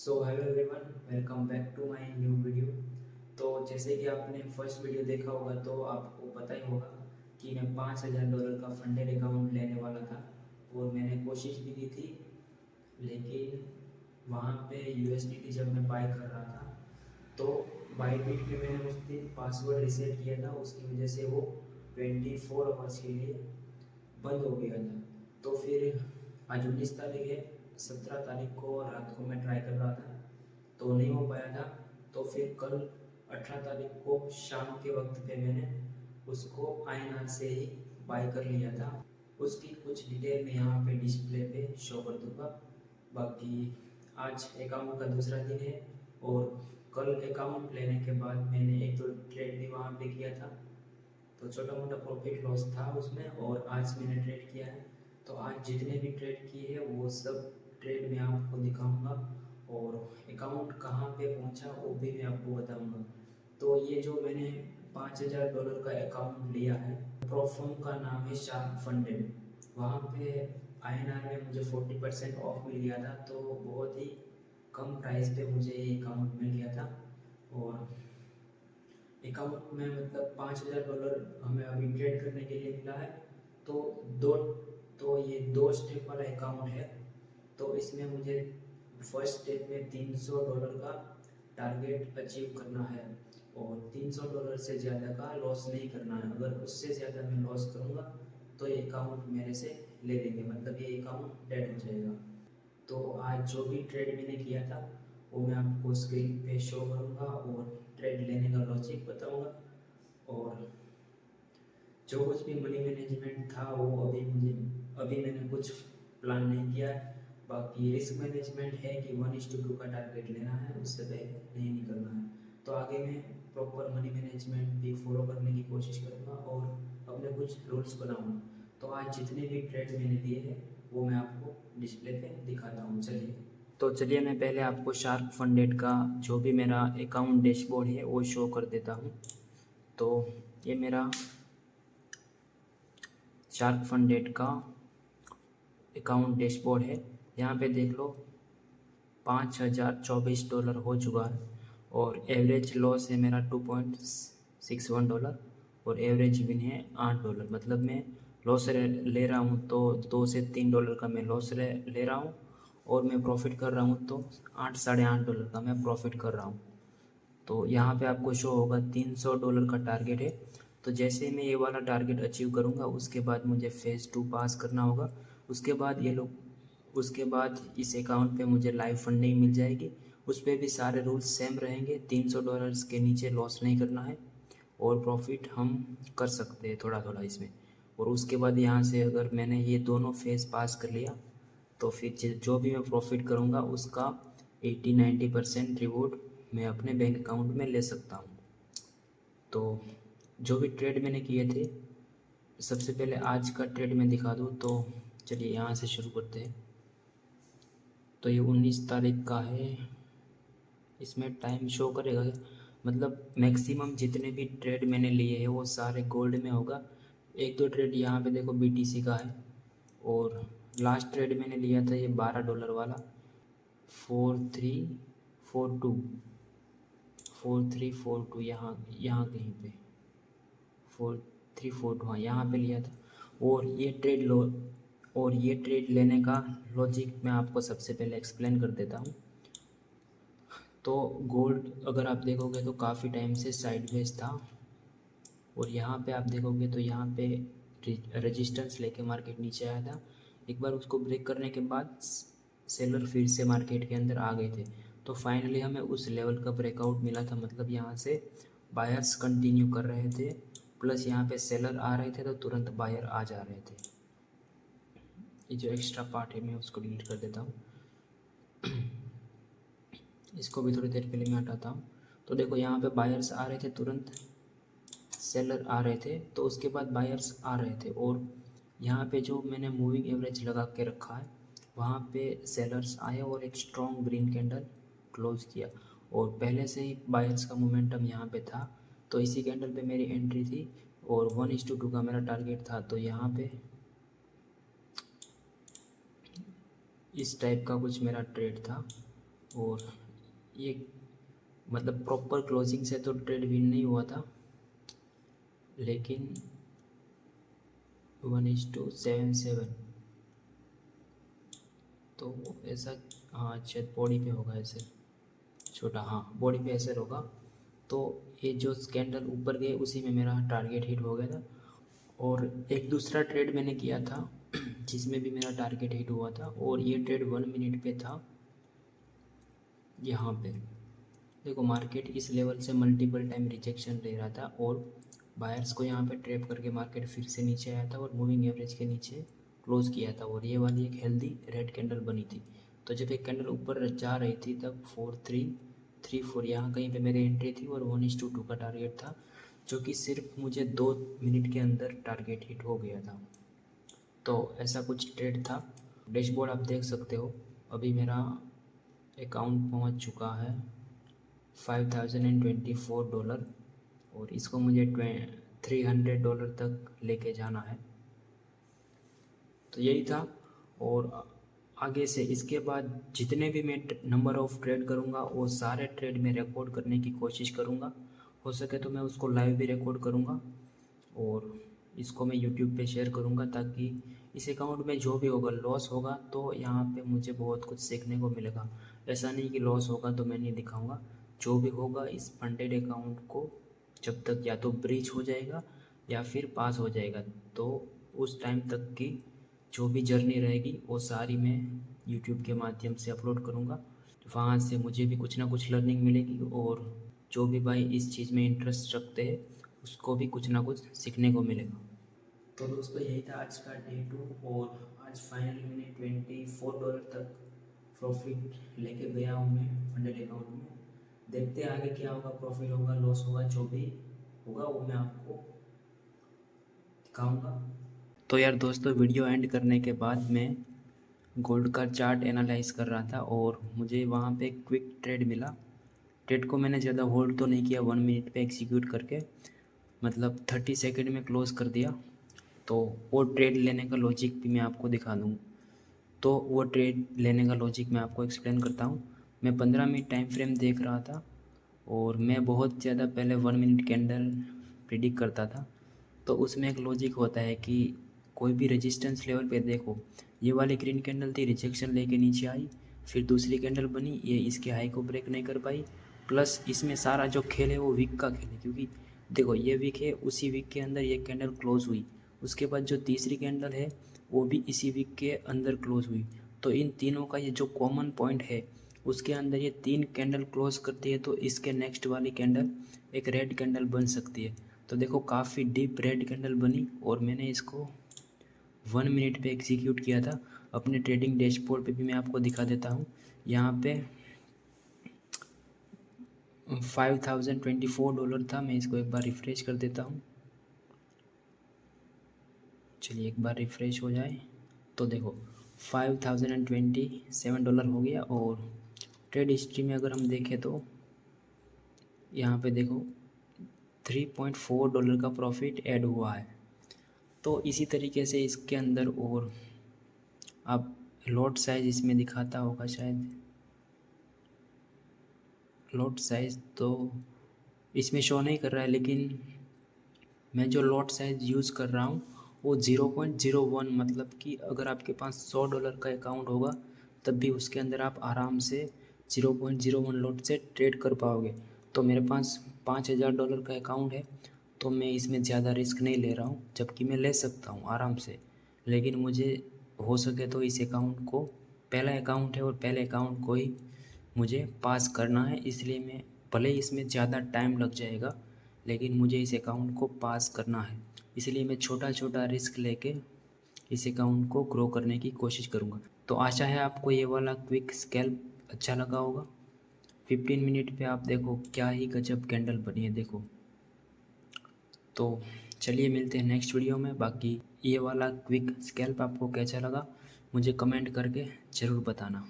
So hello everyone, welcome back to my new video. तो जैसे कि आपने फर्स्ट वीडियो देखा होगा तो आपको पता ही होगा कि मैं $5000 का फंडेड अकाउंट लेने वाला था और मैंने कोशिश भी की थी, लेकिन वहाँ पे USDT जब मैं बाय कर रहा था तो बाइबिट में मैंने उस दिन पासवर्ड रिसेट किया था, उसकी वजह से वो 24 आवर्स के लिए बंद हो गया था। तो फिर आज 19 तारीख है, 17 तारीख को रात को मैं ट्राई कर रहा था तो नहीं हो पाया था। तो फिर कल 18 तारीख को शाम के वक्त पे मैंने उसको INR से ही बाय कर लिया था। उसकी कुछ डिटेल मैं यहाँ पे डिस्प्ले पे शो कर दूँगा। बाकी आज अकाउंट का दूसरा दिन है और कल अकाउंट लेने के बाद मैंने एक दो ट्रेड भी वहाँ पे किया था, तो छोटा मोटा प्रॉफिट लॉस था उसमें। और आज मैंने ट्रेड किया है, तो आज जितने भी ट्रेड किए हैं वो सब ट्रेड मैं आपको दिखाऊंगा और अकाउंट कहाँ पे पहुँचा वो भी मैं आपको बताऊंगा। तो ये जो मैंने $5000 का अकाउंट लिया है, प्रोफर्म का नाम है शार्क फंडेड। वहाँ पे INR में मुझे 40% ऑफ मिल गया था, तो बहुत ही कम प्राइस पे मुझे ये अकाउंट मिल गया था। और अकाउंट में मतलब $5000 हमें अभी ट्रेड करने के लिए मिला है। तो दो तो ये 2 स्टेप वाला अकाउंट है। तो इसमें मुझे फर्स्ट स्टेप में $300 का टारगेट अचीव करना है और $300 से ज़्यादा का लॉस नहीं करना है। अगर उससे ज़्यादा मैं लॉस करूँगा तो ये अकाउंट मेरे से ले लेंगे, मतलब ये अकाउंट डेड हो जाएगा। तो आज जो भी ट्रेड मैंने किया था वो मैं आपको स्क्रीन पे शो करूँगा और ट्रेड लेने का लॉजिक बताऊँगा। और जो कुछ भी मनी मैनेजमेंट था वो अभी मैंने कुछ प्लान नहीं किया है। बाकी रिस्क मैनेजमेंट है कि 1:2 का टारगेट लेना है, उससे पहले नहीं निकलना है। तो आगे मैं प्रॉपर मनी मैनेजमेंट भी फॉलो करने की कोशिश करूँगा और अपने कुछ रूल्स बनाऊँगा। तो आज जितने भी ट्रेड मैंने दिए हैं वो मैं आपको डिस्प्ले पे दिखाता हूँ। चलिए मैं पहले आपको शार्क फंडेड का जो भी मेरा अकाउंट डैशबोर्ड है वो शो कर देता हूँ। तो ये मेरा शार्क फंडेड का अकाउंट डैशबोर्ड है। यहाँ पे देख लो $5024 हो चुका है और एवरेज लॉस है मेरा $2.61 और एवरेज विन है $8। मतलब मैं लॉस ले रहा हूँ तो $2 से $3 का मैं लॉस ले रहा हूँ और मैं प्रॉफिट कर रहा हूँ तो 8 साढ़े $8 का मैं प्रॉफिट कर रहा हूँ। तो यहाँ पे आपको शो होगा $300 का टारगेट है। तो जैसे मैं ये वाला टारगेट अचीव करूँगा उसके बाद मुझे फेज़ 2 पास करना होगा। उसके बाद इस अकाउंट पे मुझे लाइव फंडिंग मिल जाएगी। उस पर भी सारे रूल्स सेम रहेंगे, $300 के नीचे लॉस नहीं करना है और प्रॉफिट हम कर सकते हैं थोड़ा थोड़ा इसमें। और उसके बाद यहाँ से अगर मैंने ये दोनों फेज़ पास कर लिया तो फिर जो भी मैं प्रॉफिट करूँगा उसका 80-90% रिवॉर्ड मैं अपने बैंक अकाउंट में ले सकता हूँ। तो जो भी ट्रेड मैंने किए थे, सबसे पहले आज का ट्रेड मैं दिखा दूँ तो चलिए यहाँ से शुरू करते हैं। तो ये 19 तारीख का है, इसमें टाइम शो करेगा, मतलब मैक्सिमम जितने भी ट्रेड मैंने लिए हैं वो सारे गोल्ड में होगा। एक दो ट्रेड यहाँ पे देखो BTC का है और लास्ट ट्रेड मैंने लिया था ये $12 वाला 4342 यहाँ यहाँ कहीं पे 4342, हाँ यहाँ पे लिया था। और ये ट्रेड लेने का लॉजिक मैं आपको सबसे पहले एक्सप्लेन कर देता हूँ। तो गोल्ड अगर आप देखोगे तो काफ़ी टाइम से साइडवेज था और यहाँ पे आप देखोगे तो यहाँ पे रेजिस्टेंस लेके मार्केट नीचे आया था। एक बार उसको ब्रेक करने के बाद सेलर फिर से मार्केट के अंदर आ गए थे। तो फाइनली हमें उस लेवल का ब्रेकआउट मिला था, मतलब यहाँ से बायर्स कंटिन्यू कर रहे थे प्लस यहाँ पे सेलर आ रहे थे तो तुरंत बायर आ जा रहे थे। ये जो एक्स्ट्रा पार्ट है मैं उसको डिलीट कर देता हूँ, इसको भी थोड़ी देर के लिए मैं हटाता हूँ। तो देखो यहाँ पे बायर्स आ रहे थे, तुरंत सेलर आ रहे थे, तो उसके बाद बायर्स आ रहे थे। और यहाँ पे जो मैंने मूविंग एवरेज लगा के रखा है वहाँ पे सेलर्स आए और एक स्ट्रॉन्ग ग्रीन कैंडल क्लोज किया और पहले से ही बायर्स का मोमेंटम यहाँ पे था, तो इसी कैंडल पे मेरी एंट्री थी और 1:2 का मेरा टारगेट था। तो यहाँ पे इस टाइप का कुछ मेरा ट्रेड था और ये मतलब प्रॉपर क्लोजिंग से तो ट्रेड विन नहीं हुआ था, लेकिन 1:77, तो ऐसा, हाँ अच्छा बॉडी पे होगा ऐसे छोटा, हाँ बॉडी पे ऐसे होगा। तो ये जो कैंडल ऊपर गए उसी में मेरा टारगेट हिट हो गया था। और एक दूसरा ट्रेड मैंने किया था जिसमें भी मेरा टारगेट हिट हुआ था, और ये ट्रेड 1 मिनट पे था। यहाँ पे देखो मार्केट इस लेवल से मल्टीपल टाइम रिजेक्शन ले रहा था, और बायर्स को यहाँ पे ट्रैप करके मार्केट फिर से नीचे आया था और मूविंग एवरेज के नीचे क्लोज किया था, और ये वाली एक हेल्दी रेड कैंडल बनी थी। तो जब एक कैंडल ऊपर जा रही थी तब 4-3-3-4 यहाँ कहीं पे मेरी एंट्री थी, और 1:2 का टारगेट था, जो कि सिर्फ मुझे 2 मिनट के अंदर टारगेट हिट हो गया था। तो ऐसा कुछ ट्रेड था। डैशबोर्ड आप देख सकते हो, अभी मेरा अकाउंट पहुंच चुका है $5024, और इसको मुझे $300 तक लेके जाना है। तो यही था। और आगे से इसके बाद जितने भी मैं नंबर ऑफ़ ट्रेड करूँगा वो सारे ट्रेड में रिकॉर्ड करने की कोशिश करूँगा। हो सके तो मैं उसको लाइव भी रिकॉर्ड करूँगा, और इसको मैं यूट्यूब पे शेयर करूँगा, ताकि इस अकाउंट में जो भी होगा, लॉस होगा तो यहाँ पे मुझे बहुत कुछ सीखने को मिलेगा। ऐसा नहीं कि लॉस होगा तो मैं नहीं दिखाऊँगा, जो भी होगा इस फंडेड अकाउंट को जब तक या तो ब्रीच हो जाएगा या फिर पास हो जाएगा, तो उस टाइम तक की जो भी जर्नी रहेगी वो सारी मैं यूट्यूब के माध्यम से अपलोड करूँगा। वहाँ से मुझे भी कुछ ना कुछ लर्निंग मिलेगी, और जो भी भाई इस चीज़ में इंटरेस्ट रखते हैं उसको भी कुछ ना कुछ सीखने को मिलेगा। तो दोस्तों यही था आज का डे 2, और आज फाइनली मैंने $24 तक प्रॉफिट लेके गया हूँ मैं फंडेड अकाउंट में। देखते हैं आगे क्या होगा, प्रॉफिट होगा लॉस होगा, जो भी होगा वो मैं आपको दिखाऊंगा। तो यार दोस्तों, वीडियो एंड करने के बाद मैं गोल्ड का चार्ट एनालाइज कर रहा था, और मुझे वहाँ पे क्विक ट्रेड मिला। ट्रेड को मैंने ज़्यादा होल्ड तो नहीं किया, 1 मिनट पे एग्जीक्यूट करके मतलब 30 सेकेंड में क्लोज़ कर दिया। तो वो ट्रेड लेने का लॉजिक भी मैं आपको दिखा दूँ। तो वो ट्रेड लेने का लॉजिक मैं आपको एक्सप्लेन करता हूँ। मैं 15 मिनट टाइम फ्रेम देख रहा था, और मैं बहुत ज़्यादा पहले 1 मिनट कैंडल प्रिडिक्ट करता था। तो उसमें एक लॉजिक होता है कि कोई भी रेजिस्टेंस लेवल पे देखो, ये वाली ग्रीन कैंडल थी, रिजेक्शन लेके नीचे आई, फिर दूसरी कैंडल बनी, ये इसके हाई को ब्रेक नहीं कर पाई, प्लस इसमें सारा जो खेल है वो वीक का खेल है, क्योंकि देखो ये वीक है, उसी वीक के अंदर ये कैंडल क्लोज हुई, उसके बाद जो तीसरी कैंडल है वो भी इसी वीक के अंदर क्लोज हुई। तो इन तीनों का ये जो कॉमन पॉइंट है, उसके अंदर ये 3 कैंडल क्लोज करती है, तो इसके नेक्स्ट वाली कैंडल एक रेड कैंडल बन सकती है। तो देखो काफ़ी डीप रेड कैंडल बनी, और मैंने इसको 1 मिनट पे एग्जीक्यूट किया था। अपने ट्रेडिंग डैशबोर्ड पे भी मैं आपको दिखा देता हूँ। यहाँ पे $5024 था। मैं इसको एक बार रिफ़्रेश कर देता हूँ। चलिए एक बार रिफ़्रेश हो जाए तो देखो $5027 हो गया। और ट्रेड हिस्ट्री में अगर हम देखें तो यहाँ पे देखो $3.4 का प्रॉफिट ऐड हुआ है। तो इसी तरीके से इसके अंदर, और आप लॉट साइज़ इसमें दिखाता होगा शायद, लॉट साइज़ तो इसमें शो नहीं कर रहा है, लेकिन मैं जो लॉट साइज़ यूज़ कर रहा हूँ वो 0.01, मतलब कि अगर आपके पास $100 का अकाउंट होगा तब भी उसके अंदर आप आराम से 0.01 लॉट से ट्रेड कर पाओगे। तो मेरे पास $5000 का अकाउंट है, तो मैं इसमें ज़्यादा रिस्क नहीं ले रहा हूँ, जबकि मैं ले सकता हूँ आराम से। लेकिन मुझे हो सके तो इस अकाउंट को, पहला अकाउंट है और पहले अकाउंट को ही मुझे पास करना है, इसलिए मैं भले ही इसमें ज़्यादा टाइम लग जाएगा, लेकिन मुझे इस अकाउंट को पास करना है। इसलिए मैं छोटा छोटा रिस्क लेके इस अकाउंट को ग्रो करने की कोशिश करूँगा। तो आशा है आपको ये वाला क्विक स्कैल्प अच्छा लगा होगा। 15 मिनट पे आप देखो क्या ही गजब कैंडल बनी है, देखो। तो चलिए मिलते हैं नेक्स्ट वीडियो में। बाकी ये वाला क्विक स्कैल्प आपको कैसा लगा मुझे कमेंट करके ज़रूर बताना।